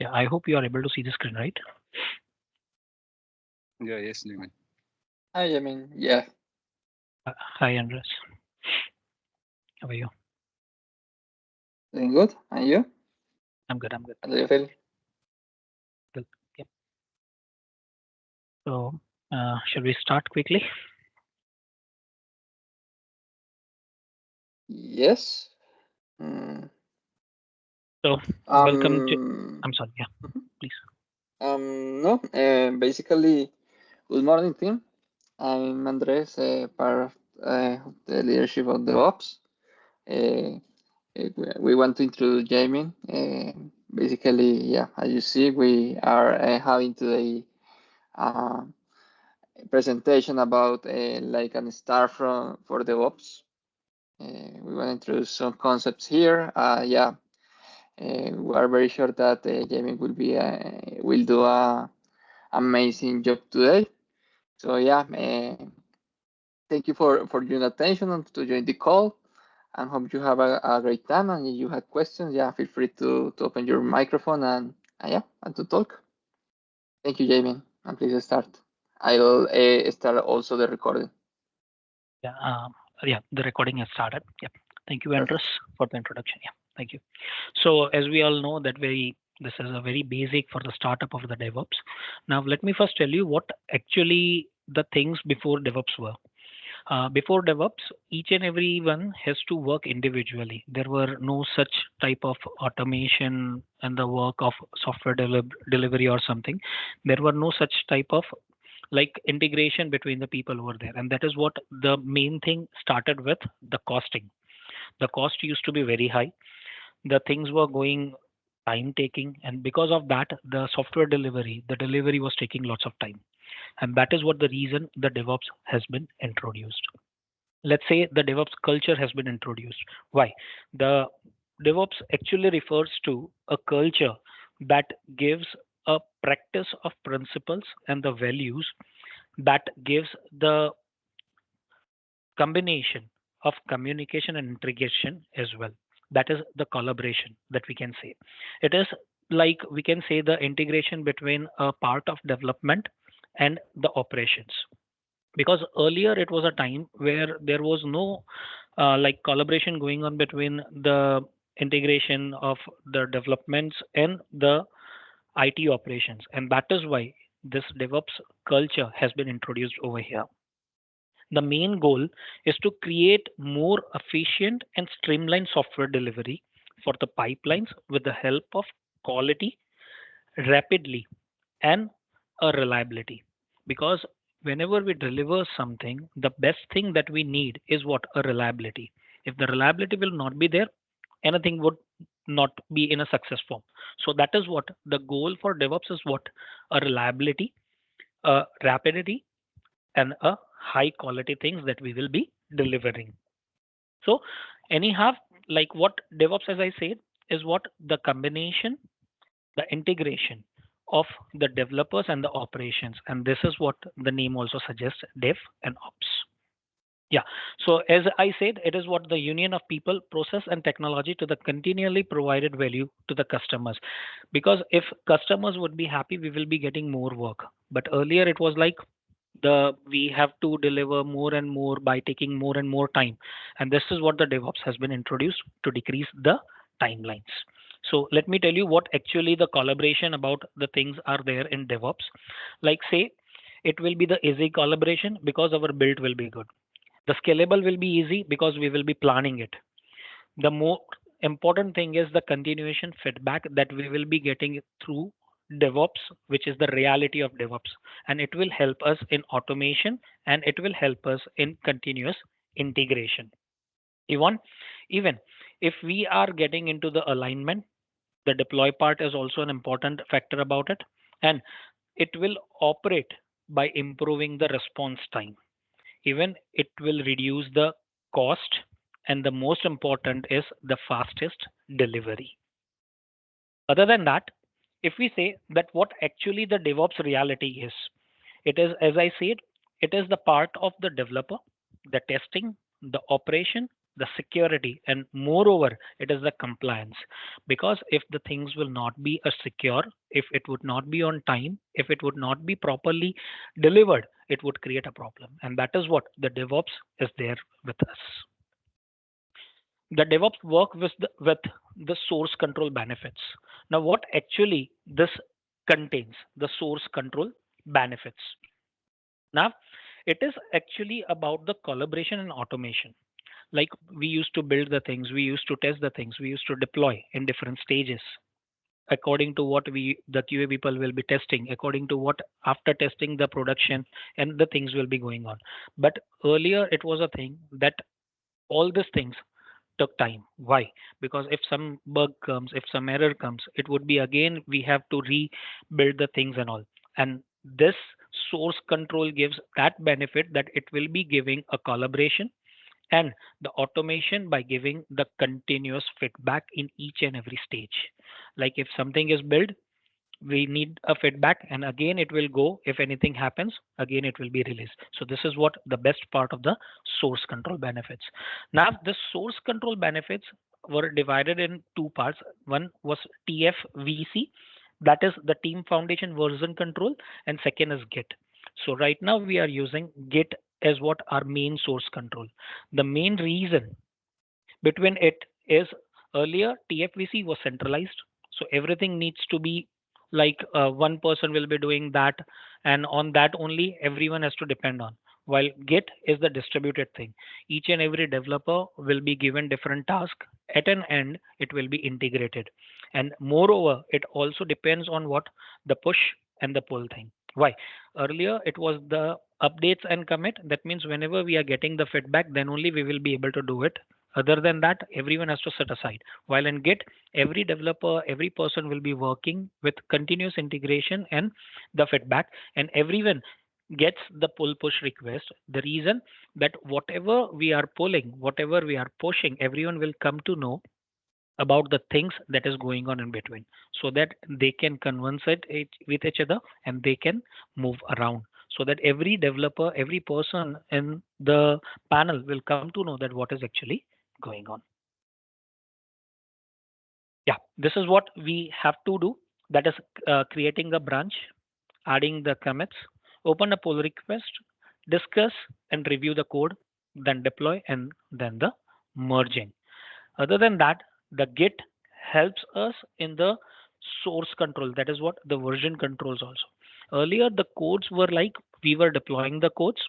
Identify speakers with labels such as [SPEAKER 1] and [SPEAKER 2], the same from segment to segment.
[SPEAKER 1] Yeah, I hope you are able to see the screen, right?
[SPEAKER 2] Yeah, yes, Newman.
[SPEAKER 3] Hi, I mean, yeah,
[SPEAKER 1] Hi, Andres. How are you?
[SPEAKER 3] doing good. And you?
[SPEAKER 1] I'm good. I'm good.
[SPEAKER 3] How do you feel?
[SPEAKER 1] Good. Yep. So, shall we start quickly?
[SPEAKER 3] Yes. Mm,
[SPEAKER 1] So, welcome to.
[SPEAKER 3] um,
[SPEAKER 1] I'm sorry. Yeah,
[SPEAKER 3] mhm.
[SPEAKER 1] please.
[SPEAKER 3] No, basically, good morning, team. I'm Andres, part of the leadership of DevOps. Uh, we want to introduce Jamie. Basically, yeah, as you see, we are having today a presentation about like an start from for DevOps. We want to introduce some concepts here. Yeah, we are very sure that Jamie will do a amazing job today. So yeah, thank you for your attention and to join the call. And hope you have a great time. And if you have questions, yeah, feel free to open your microphone and yeah, and to talk. Thank you, Jamie. And please start. I'll start also the recording.
[SPEAKER 1] Yeah, yeah. The recording has started. Yep. Thank you, Andres,
[SPEAKER 3] Perfect.
[SPEAKER 1] for the introduction. Yeah, thank you. So, as we all know, that this is a very basic for the startup of the DevOps. Now, let me first tell you what actually the things before DevOps were. Before DevOps, each and every one has to work individually. There were no such type of automation and the work of software delivery or something. There were no such type of like integration between the people over there. And that is what the main thing started with the costing. The cost used to be very high. The things were going time taking. And because of that, the delivery was taking lots of time. And that is what the reason the DevOps has been introduced. Let's say the DevOps culture has been introduced. Why? The DevOps actually refers to a culture that gives a practice of principles and the values that gives the combination of communication and integration as well. That is the collaboration that we can say. It is like we can say the integration between a part of development and the operations, because earlier it was a time where there was no like collaboration going on between the integration of the developments and the IT operations, and that is why this DevOps culture has been introduced over here. The main goal is to create more efficient and streamlined software delivery for the pipelines with the help of quality, rapidly, and a reliability. Because whenever we deliver something, the best thing that we need is what? A reliability. If the reliability will not be there, anything would not be in a success form. So that is what the goal for DevOps is: what? A reliability, a rapidity, and a high quality things that we will be delivering. So anyhow, like what DevOps, as I said, is what the combination, the integration of the developers and the operations. And this is what the name also suggests: dev and ops. Yeah. So as I said, it is what the union of people, process, and technology to the continually provided value to the customers. Because if customers would be happy, we will be getting more work. But earlier it was like we have to deliver more and more by taking more and more time. And this is what the DevOps has been introduced to decrease the timelines. So let me tell you what actually the collaboration about the things are there in DevOps. Like say, it will be the easy collaboration because our build will be good. The scalable will be easy because we will be planning it. The more important thing is the continuation feedback that we will be getting through DevOps, which is the reality of DevOps. And it will help us in automation, and it will help us in continuous integration. Even, even if we are getting into the alignment, the deploy part is also an important factor about it. And it will operate by improving the response time. Even it will reduce the cost, and the most important is the fastest delivery. Other than that, if we say that what actually the DevOps reality is, it is, as I said, it is the part of the developer, the testing, the operation, the security, and moreover, it is the compliance. Because if the things will not be secure, if it would not be on time, if it would not be properly delivered, it would create a problem. And that is what the DevOps is there with us. The DevOps work with the source control benefits. Now, what actually this contains, the source control benefits. Now, it is actually about the collaboration and automation. Like we used to build the things, we used to test the things, we used to deploy in different stages according to what we the QA people will be testing, according to what after testing the production and the things will be going on. But earlier it was a thing that all these things took time. Why? Because if some bug comes, if some error comes, it would be again we have to rebuild the things and all. And this source control gives that benefit that it will be giving a collaboration and the automation by giving the continuous feedback in each and every stage. Like if something is built, we need a feedback, and again it will go. If anything happens, again it will be released. So this is what the best part of the source control benefits. Now the source control benefits were divided in two parts. One was TFVC, that is the team foundation version control, and second is Git. So right now we are using Git as what our main source control. The main reason between it is earlier TFVC was centralized, so everything needs to be like one person will be doing that, and on that only everyone has to depend on. While Git is the distributed thing, each and every developer will be given different task. At an end, it will be integrated, and moreover, it also depends on what the push and the pull thing. Why? Earlier it was the updates and commit. That means whenever we are getting the feedback, then only we will be able to do it. Other than that, everyone has to set aside. While in Git, every developer, every person will be working with continuous integration and the feedback, and everyone gets the pull push request. The reason that whatever we are pulling, whatever we are pushing, everyone will come to know about the things that is going on in between, so that they can converse with each other and they can move around, so that every developer, every person in the panel will come to know that what is actually going on. Yeah, this is what we have to do. That is creating a branch, adding the commits, open a pull request, discuss and review the code, then deploy, and then the merging. Other than that, the Git helps us in the source control. That is what the version controls also. Earlier, the codes were like we were deploying the codes.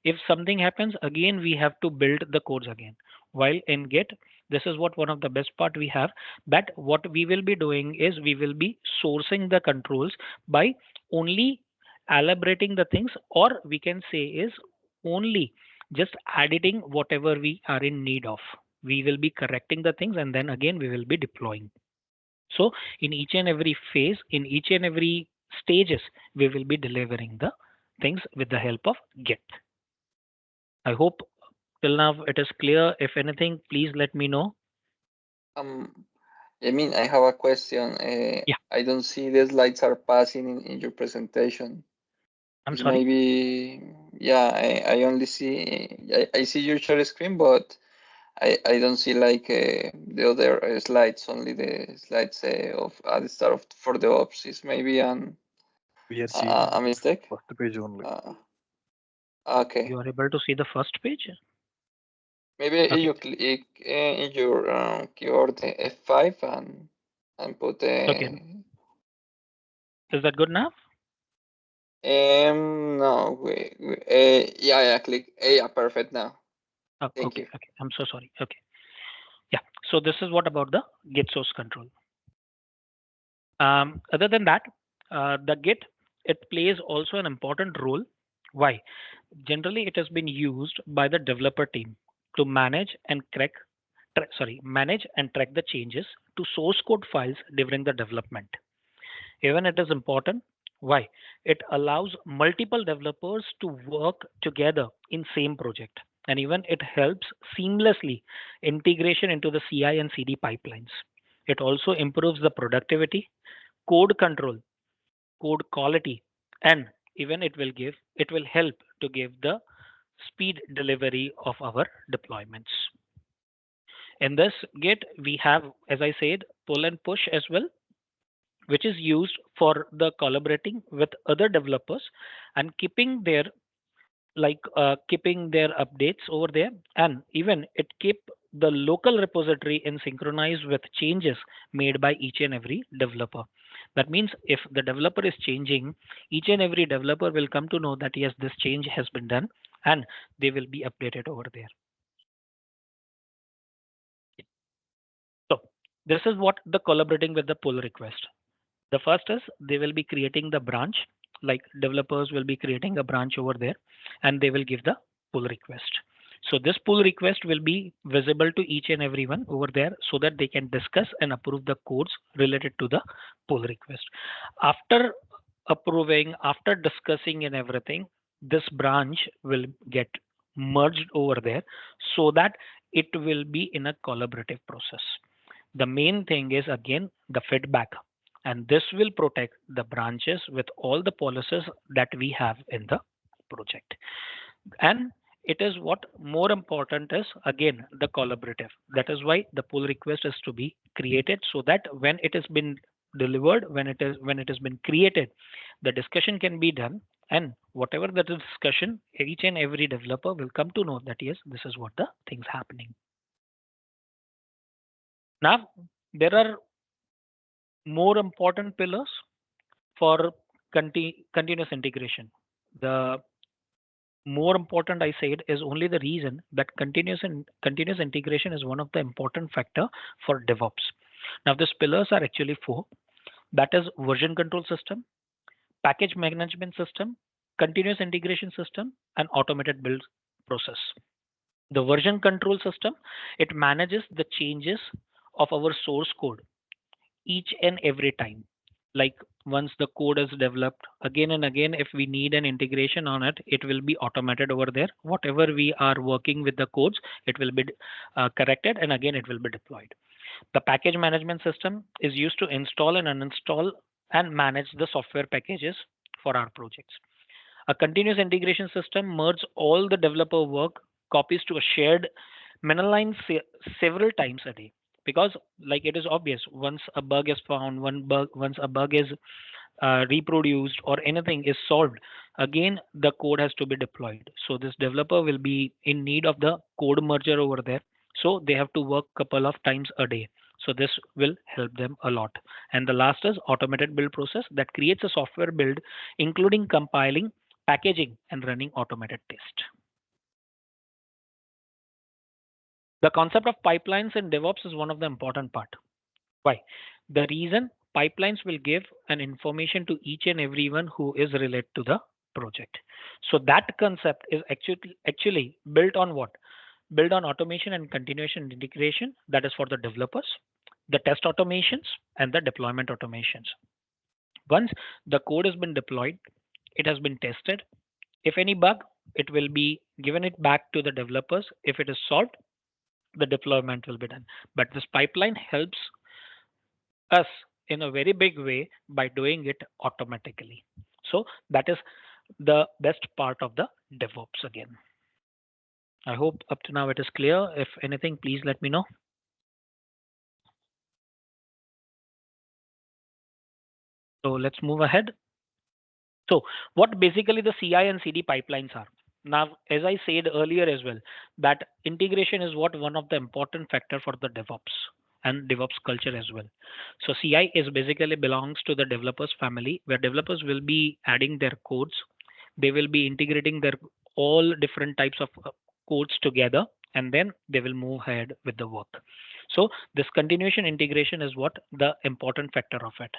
[SPEAKER 1] If something happens, again we have to build the codes again. While in Git, this is what one of the best part we have, that what we will be doing is we will be sourcing the controls by only elaborating the things, or we can say is only just editing whatever we are in need of. We will be correcting the things and then again we will be deploying. So in each and every phase, in each and every stages, we will be delivering the things with the help of Git. I hope till now it is clear. If anything, please let me know.
[SPEAKER 3] Um, I mean, I have a question.
[SPEAKER 1] Yeah,
[SPEAKER 3] I don't see the slides are passing in your presentation.
[SPEAKER 1] I'm
[SPEAKER 3] It's
[SPEAKER 1] sorry.
[SPEAKER 3] maybe, yeah, I only see, I see your share screen, but I don't see like the other slides, only the slides of at the start of for the ops. It's maybe
[SPEAKER 2] We are seeing
[SPEAKER 3] a mistake.
[SPEAKER 2] first page only.
[SPEAKER 3] Uh, okay.
[SPEAKER 1] You are able to see the first page?
[SPEAKER 3] Maybe
[SPEAKER 1] Okay.
[SPEAKER 3] you click in your keyboard F5 and put
[SPEAKER 1] Okay. Is that good enough?
[SPEAKER 3] no wait, yeah, click yeah, perfect now.
[SPEAKER 1] Oh,
[SPEAKER 3] Thank
[SPEAKER 1] okay.
[SPEAKER 3] you.
[SPEAKER 1] Okay. I'm so sorry. Okay. Yeah. So this is what about the Git source control. Other than that, the Git, it plays also an important role. Why? Generally, it has been used by the developer team to manage and track the changes to source code files during the development. Even it is important. Why? It allows multiple developers to work together in same project, and even it helps seamlessly integration into the CI and CD pipelines. It also improves the productivity, code control, code quality, and even it will help to give the speed delivery of our deployments. In this Git, we have, as I said, pull and push as well, which is used for the collaborating with other developers and keeping their updates over there, and even it keep the local repository in synchronize with changes made by each and every developer. That means if the developer is changing, each and every developer will come to know that yes, this change has been done, and they will be updated over there. So this is what the collaborating with the pull request. The first is they will be creating the branch, like developers will be creating a branch over there, and they will give the pull request. So this pull request will be visible to each and everyone over there so that they can discuss and approve the codes related to the pull request. After approving, after discussing and everything, this branch will get merged over there so that it will be in a collaborative process. The main thing is again the feedback, and this will protect the branches with all the policies that we have in the project. And it is what more important is again the collaborative. That is why the pull request is to be created so that when it has been delivered, when it has been created, the discussion can be done, and whatever that discussion, each and every developer will come to know that yes, this is what the things happening. Now there are more important pillars for continuous integration. The more important I said is only the reason that continuous integration is one of the important factor for DevOps. Now these pillars are actually four. That is version control system, package management system, continuous integration system, and automated build process. The version control system, it manages the changes of our source code each and every time. Like once the code is developed, again and again, if we need an integration on it, it will be automated over there. Whatever we are working with the codes, it will be corrected, and again it will be deployed. The package management system is used to install and uninstall and manage the software packages for our projects. A continuous integration system merges all the developer work copies to a shared line several times a day, because like it is obvious, once a bug is found, once a bug is reproduced or anything is solved, again the code has to be deployed. So this developer will be in need of the code merger over there, so they have to work couple of times a day. So this will help them a lot. And the last is automated build process that creates a software build including compiling, packaging, and running automated test. The concept of pipelines in DevOps is one of the important part. Why? The reason, pipelines will give an information to each and everyone who is related to the project. So that concept is actually built on what? Built on automation and continuation integration. That is for the developers, the test automations, and the deployment automations. Once the code has been deployed, it has been tested. If any bug, it will be given it back to the developers. If it is solved, the deployment will be done. But this pipeline helps us in a very big way by doing it automatically. So that is the best part of the DevOps again. I hope up to now it is clear. If anything, please let me know. So let's move ahead. So what basically the CI and CD pipelines are. Now, as I said earlier as well, that integration is what one of the important factor for the DevOps and DevOps culture as well. So CI is basically belongs to the developers family, where developers will be adding their codes. They will be integrating their all different types of codes together, and then they will move ahead with the work. So this continuation integration is what the important factor of it.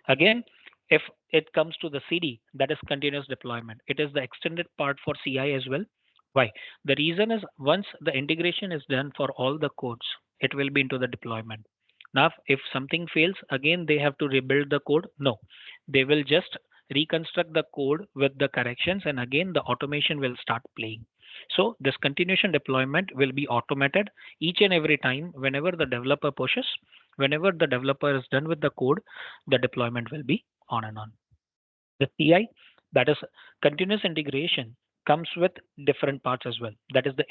[SPEAKER 1] Again, if it comes to the CD, that is continuous deployment. It is the extended part for CI as well. Why? The reason is once the integration is done for all the codes, it will be into the deployment. Now, if something fails, again they have to rebuild the code. No, they will just reconstruct the code with the corrections, and again the automation will start playing. So this continuation deployment will be automated each and every time whenever the developer pushes. Whenever the developer is done with the code, the deployment will be on and on. The CI, that is continuous integration, comes with different parts as well. That is the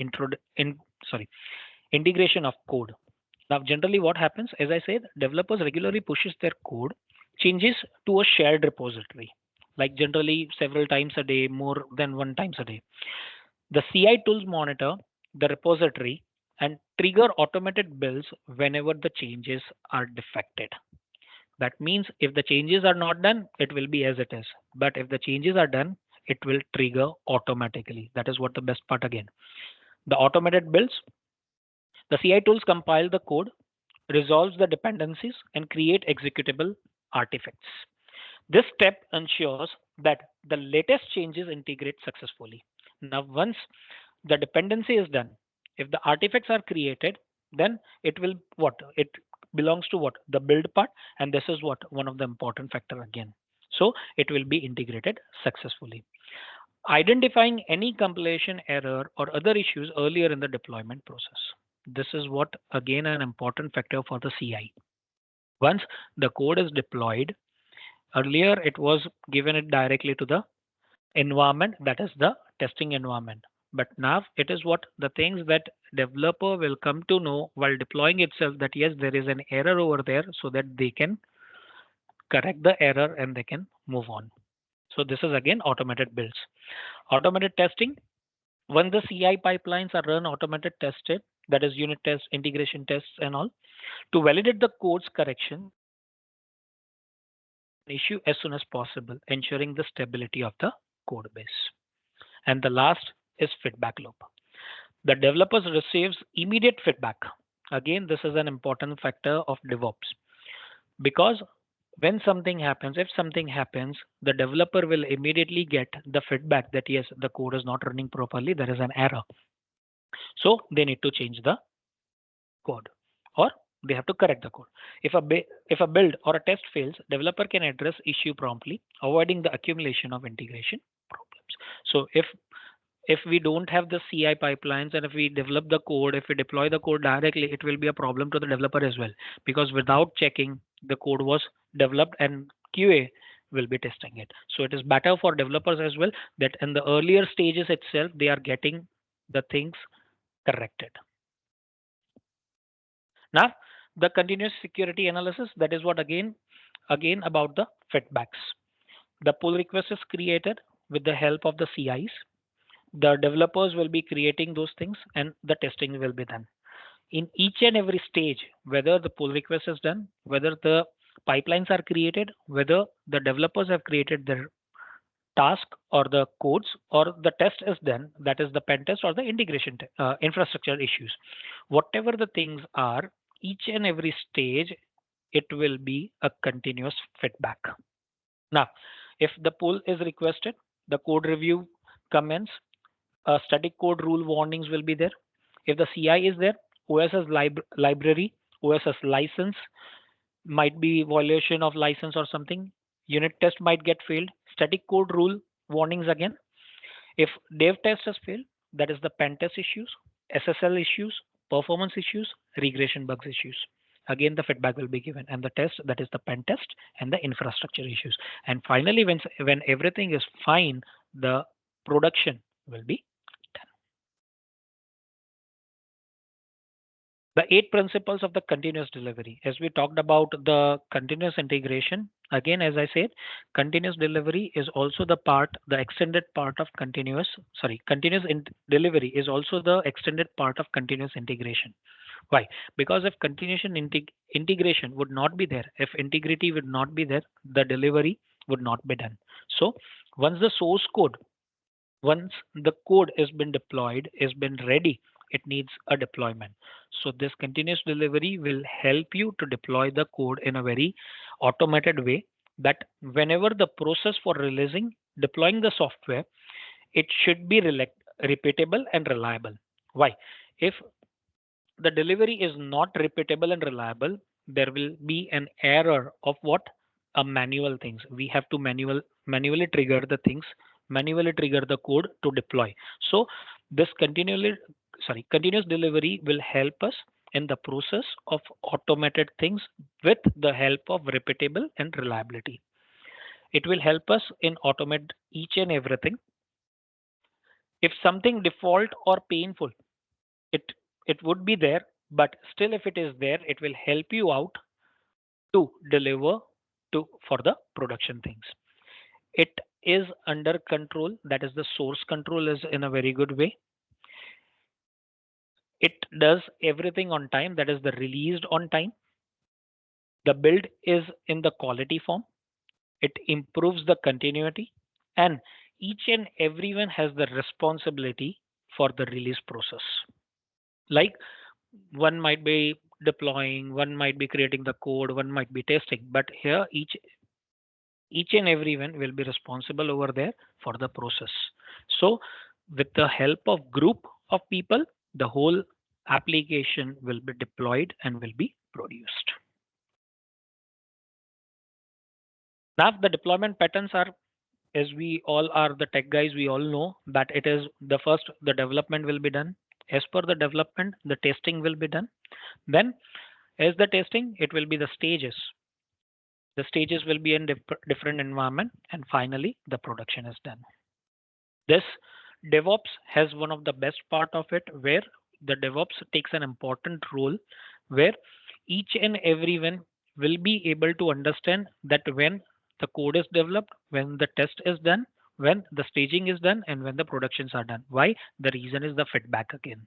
[SPEAKER 1] Integration of code. Now, generally what happens, as I said, developers regularly pushes their code changes to a shared repository, like generally several times a day, more than one times a day. The CI tools monitor the repository and trigger automated builds whenever the changes are defected. That means if the changes are not done, it will be as it is. But if the changes are done, it will trigger automatically. That is what the best part again. The automated builds, the CI tools compile the code, resolves the dependencies, and create executable artifacts. This step ensures that the latest changes integrate successfully. Now, once the dependency is done, if the artifacts are created, then it will what? It belongs to what? The build part, and this is what one of the important factor again. So it will be integrated successfully. Identifying any compilation error or other issues earlier in the deployment process. This is what again an important factor for the CI. Once the code is deployed, earlier it was given it directly to the environment, that is the testing environment. But now it is what the things that developer will come to know while deploying itself, that yes, there is an error over there, so that they can correct the error and they can move on. So this is again automated builds. Automated testing. When the CI pipelines are run automated tested, that is unit tests, integration tests, and all, to validate the code's correction issue as soon as possible, ensuring the stability of the code base. And the last is feedback loop. The developers receives immediate feedback. Again, this is an important factor of DevOps because when something happens, if something happens, the developer will immediately get the feedback that yes, the code is not running properly, there is an error. So they need to change the code or they have to correct the code. If a build or a test fails, developer can address issue promptly, avoiding the accumulation of integration problems. So if we don't have the CI pipelines and if we develop the code, if we deploy the code directly, it will be a problem to the developer as well because without checking the code was developed and QA will be testing it. So it is better for developers as well that in the earlier stages itself they are getting the things corrected. Now the continuous security analysis, that is what again about the feedbacks. The pull request is created with the help of the CIs. The developers will be creating those things and the testing will be done in each and every stage, whether the pull request is done, whether the pipelines are created, whether the developers have created their task or the codes or the test is done, that is the pen test or the integration infrastructure issues, whatever the things are, each and every stage it will be a continuous feedback. Now if the pull is requested, the code review commence, static code rule warnings will be there. If the CI is there, OSS library, OSS license might be violation of license or something. Unit test might get failed. Static code rule warnings again. If dev test has failed, that is the pen test issues, SSL issues, performance issues, regression bugs issues. Again, the feedback will be given, and the test, that is the pen test and the infrastructure issues. And finally, when everything is fine, the production will be done. The 8 principles of the continuous delivery. As we talked about the continuous integration, again, as I said, continuous delivery is also the extended part of delivery is also the extended part of continuous integration. Why? Because if integration would not be there, if integrity would not be there, the delivery would not be done. So once the source code, once the code has been deployed, has been ready, it needs a deployment. So this continuous delivery will help you to deploy the code in a very automated way that whenever the process for releasing, deploying the software, it should be repeatable and reliable. Why? If the delivery is not repeatable and reliable, there will be an error of what? A manual things. We have to manually trigger the things, manually trigger the code to deploy. So this continuous delivery will help us in the process of automated things with the help of repeatable and reliability. It will help us in automate each and everything. If something default or painful, it it would be there, but still if it is there, it will help you out to deliver to for the production things. It is under control, that is the source control is in a very good way. It does everything on time, that is the released on time. The build is in the quality form. It improves the continuity, and each and everyone has the responsibility for the release process. Like one might be deploying, one might be creating the code, one might be testing, but here each and everyone will be responsible over there for the process. So with the help of group of people, the whole application will be deployed and will be produced. Now the deployment patterns are, as we all are the tech guys, we all know that it is the first, the development will be done. As per the development, the testing will be done. Then as the testing, it will be the stages. The stages will be in different environment, and finally the production is done. This DevOps has one of the best part of it, where the DevOps takes an important role, where each and everyone will be able to understand that when the code is developed, when the test is done, when the staging is done, and when the productions are done. Why? The reason is the feedback again.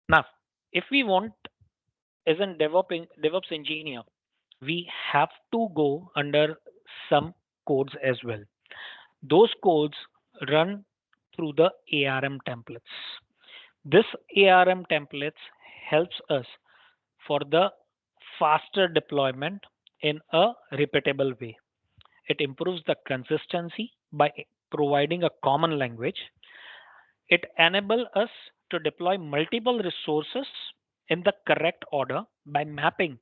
[SPEAKER 1] Now, if we want as a DevOps engineer, we have to go under some codes as well. Those codes run through the ARM templates. This ARM templates helps us for the faster deployment in a repeatable way. It improves the consistency by providing a common language. It enables us to deploy multiple resources in the correct order by mapping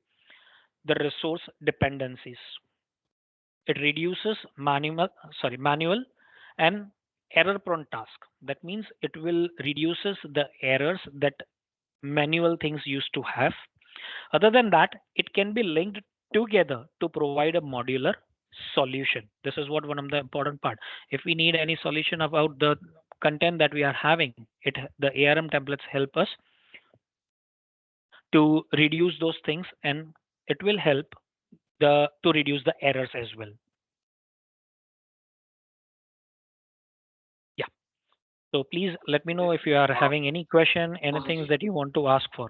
[SPEAKER 1] the resource dependencies. It reduces manual and error prone task. That means it will reduces the errors that manual things used to have. Other than that, it can be linked together to provide a modular solution. This is what one of the important part. If we need any solution about the content that we are having, the ARM templates help us to reduce those things, and it will help the to reduce the errors as well. Yeah. So please let me know if you are having any question, anything that you want to ask for.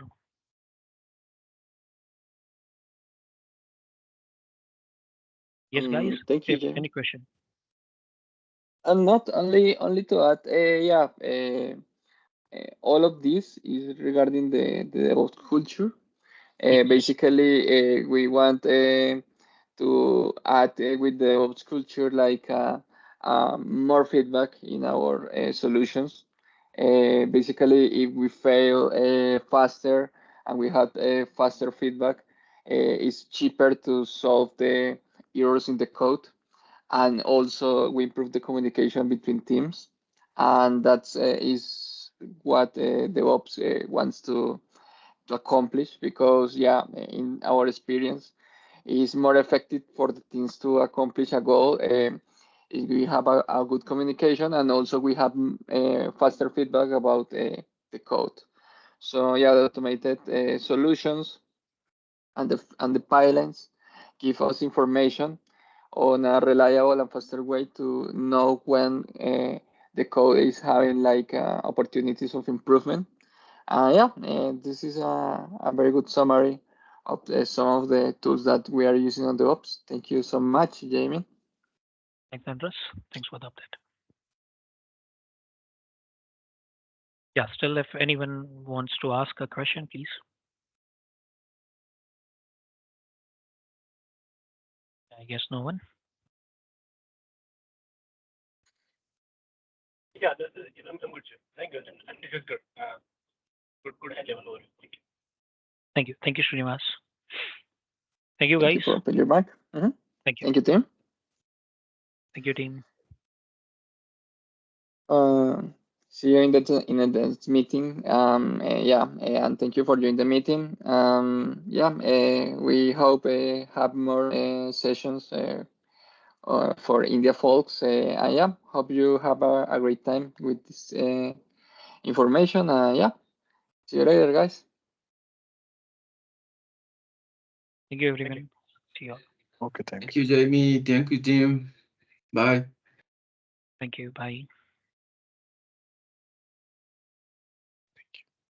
[SPEAKER 1] Yes, guys.
[SPEAKER 3] Thank you,
[SPEAKER 1] If
[SPEAKER 3] Jamie.
[SPEAKER 1] any question.
[SPEAKER 3] And not only to add, all of this is regarding the DevOps culture.
[SPEAKER 1] Yes.
[SPEAKER 3] Basically, we want to add with the DevOps culture like more feedback in our solutions. Basically, if we fail faster and we have faster feedback, it's cheaper to solve the errors in the code, and also we improve the communication between teams, and that's is what DevOps wants to accomplish, because yeah, in our experience, it's more effective for the teams to accomplish a goal if we have a good communication, and also we have faster feedback about the code. So yeah, the automated solutions and the pipelines give us information on a reliable and faster way to know when the code is having like opportunities of improvement. This is a very good summary of some of the tools that we are using on DevOps. Thank you so much, Jamie.
[SPEAKER 1] Thanks, Andres. Thanks for the update. Yeah, still, if anyone wants to ask a question, please. I guess no one.
[SPEAKER 2] Yeah, I'm good, sir. Thank you. And this is good. Good high level overview. Thank you.
[SPEAKER 1] Thank you. Thank you, Srinivas. Thank you,
[SPEAKER 3] Thank
[SPEAKER 1] guys.
[SPEAKER 3] you for opening your mic.
[SPEAKER 1] Thank you.
[SPEAKER 3] Thank you, Tim.
[SPEAKER 1] Thank you, team.
[SPEAKER 3] See you in the next meeting. And thank you for joining the meeting. We hope have more sessions for India folks. Hope you have a great time with this information. Yeah, see you later, guys.
[SPEAKER 1] Thank you,
[SPEAKER 2] Thank you.
[SPEAKER 1] everyone. See you all.
[SPEAKER 4] Okay, thank
[SPEAKER 5] Thank
[SPEAKER 4] you.
[SPEAKER 5] you, Jamie. Thank you, Jim. Bye.
[SPEAKER 1] Thank you. Bye.